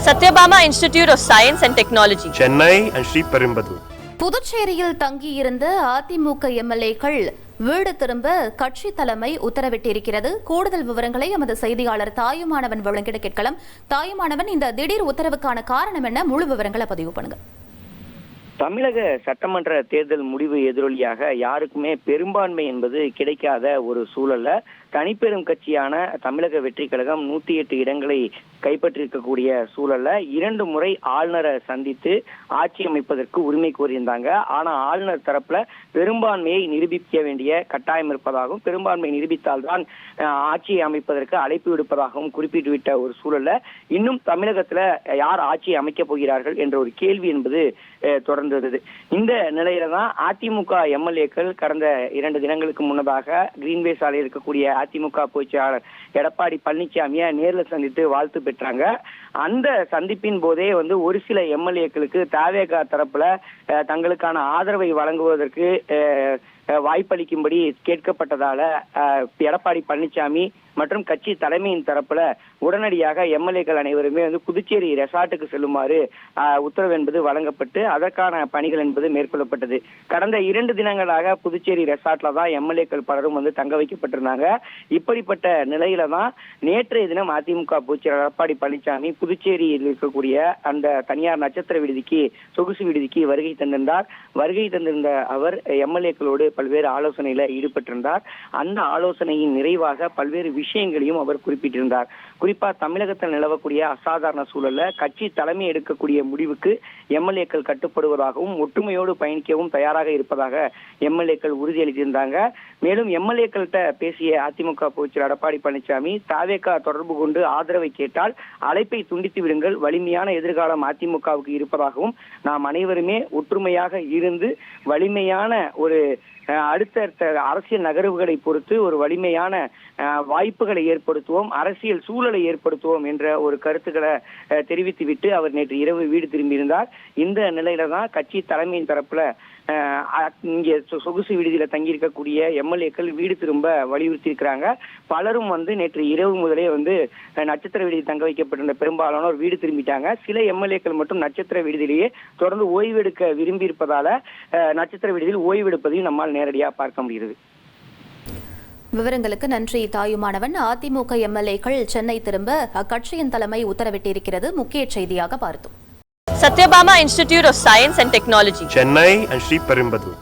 Satyabama Institute of Science and Technology, Chennai and Sri Perumbudur. புதுச்சேரியில் தங்கியிருந்த அதிமுக எம்எல்ஏக்கள் வீடு திரும்ப கட்சி தலைமை உத்தரவிட்டிருக்கிறது. கூடுதல் விவரங்களை எமது செய்தியாளர் தாயுமானவன் வழங்கிட கேட்கலாம். தாயுமானவன், இந்த திடீர் உத்தரவுக்கான காரணம் என்ன? முழு விவரங்களை பதிவு பண்ணுங்க. தமிழக சட்டமன்ற தேர்தல் முடிவு எதிரொலியாக யாருக்குமே பெரும்பான்மை என்பது கிடைக்காத ஒரு சூழல்ல தனிப்பெரும் கட்சியான தமிழக வெற்றி கழகம் 108 இடங்களை கைப்பற்றிருக்கக்கூடிய சூழல்ல 2 முறை ஆளுநரை சந்தித்து ஆட்சி அமைப்பதற்கு உரிமை கோரியிருந்தாங்க. ஆனா ஆளுநர் தரப்புல பெரும்பான்மையை நிரூபிக்க வேண்டிய கட்டாயம் இருப்பதாகவும், பெரும்பான்மை நிரூபித்தால்தான் ஆட்சியை அமைப்பதற்கு அழைப்பு விடுப்பதாகவும் குறிப்பிட்டுவிட்ட ஒரு சூழல்ல இன்னும் தமிழகத்துல யார் ஆட்சியை அமைக்கப் போகிறார்கள் என்ற ஒரு கேள்வி என்பது தொடர்ந்து வருது. இந்த நிலையில தான் அதிமுக எம்எல்ஏக்கள் கடந்த 2 தினங்களுக்கு முன்னதாக கிரீன்வே சாலையில் இருக்கக்கூடிய அதிமுக பொதுச்செயலாளர் எடப்பாடி பழனிசாமியை நேரில் சந்தித்து வாழ்த்து பெற்றாங்க. அந்த சந்திப்பின் போதே ஒரு சில எம்எல்ஏக்களுக்கு தவேகா தரப்புல தங்களுக்கான ஆதரவை வழங்குவதற்கு வாய்ப்பளிக்கும்படி கேட்கப்பட்டதால எடப்பாடி பழனிசாமி மற்றும் கட்சி தலைமையின் தரப்புல உடனடியாக எம்எல்ஏக்கள் அனைவருமே புதுச்சேரி ரெசார்ட்டுக்கு செல்லுமாறு உத்தரவு என்பது வழங்கப்பட்டு அதற்கான பணிகள் என்பது மேற்கொள்ளப்பட்டது. கடந்த 2 தினங்களாக புதுச்சேரி ரெசார்ட்ல தான் எம்எல்ஏக்கள் பலரும் தங்க வைக்கப்பட்டிருந்தாங்க. இப்படிப்பட்ட நிலையில தான் நேற்றைய தினம் அதிமுக பொதுச்செயலாளர் எடப்பாடி பழனிசாமி புதுச்சேரியில் இருக்கக்கூடிய அந்த தனியார் நட்சத்திர விடுதிக்கு, சொகுசு விடுதிக்கு வருகை தந்திருந்தார். வருகை தந்திருந்த அவர் எம்எல்ஏக்களோடு பல்வேறு ஆலோசனையில ஈடுபட்டிருந்தார். அந்த ஆலோசனையின் நிறைவாக பல்வேறு விஷயங்களையும் அவர் குறிப்பிட்டிருந்தார். குறிப்பா தமிழகத்தில் நிலவக்கூடிய அசாதாரண சூழல்ல கட்சி தலைமை எடுக்கக்கூடிய முடிவுக்கு எம்எல்ஏக்கள் கட்டுப்படுவதாகவும் ஒற்றுமையோடு பயணிக்கவும் தயாராக இருப்பதாக எம்எல்ஏக்கள் உறுதியளித்திருந்தாங்க. மேலும் எம்எல்ஏக்கள்கிட்ட பேசிய அதிமுக பொதுச்செயலாளர் எடப்பாடி பழனிசாமி தவேகா தொடர்பு கொண்டு ஆதரவை கேட்டால் அழைப்பை துண்டித்து விடுங்கள், வலிமையான எதிர்காலம் அதிமுகவுக்கு இருப்பதாகவும் நாம் அனைவருமே ஒற்றுமையாக இருந்து வலிமையான ஒரு அடுத்தடுத்த அரசியல் நகர்வுகளை பொறுத்து ஒரு வலிமையான வாய்ப்புகளை ஏற்படுத்துவோம், அரசியல் சூழலை ஏற்படுத்துவோம் என்ற ஒரு கருத்துக்களை தெரிவித்துவிட்டு அவர் நேற்று இரவு வீடு திரும்பியிருந்தார். இந்த நிலையில தான் கட்சி தலைமையின் தரப்புல இங்கே சொகுசு விடுதியில தங்கியிருக்கக்கூடிய எம்எல்ஏக்கள் வீடு திரும்ப வலியுறுத்தி இருக்கிறாங்க. பலரும் நேற்று இரவு முதலே நட்சத்திர விடுதி தங்க வைக்கப்பட்டிருந்த பெரும்பாலானோர் வீடு திரும்பிட்டாங்க. சில எம்எல்ஏக்கள் மட்டும் நட்சத்திர விடுதியிலேயே தொடர்ந்து ஓய்வெடுக்க விரும்பி இருப்பதால நட்சத்திர விடுதியில் ஓய்வெடுப்பதையும் நம்மால் நேரடியாக பார்க்க முடிகிறது. விவரங்களுக்கு நன்றி தாயுமானவன். அதிமுக எம்எல்ஏக்கள் சென்னை திரும்ப அக்கட்சியின் தலைமை உத்தரவிட்டிருக்கிறது. முக்கிய செய்தியாக பார்த்தோம். Satyabama Institute of Science and Technology, Chennai and Sri Perumbudur.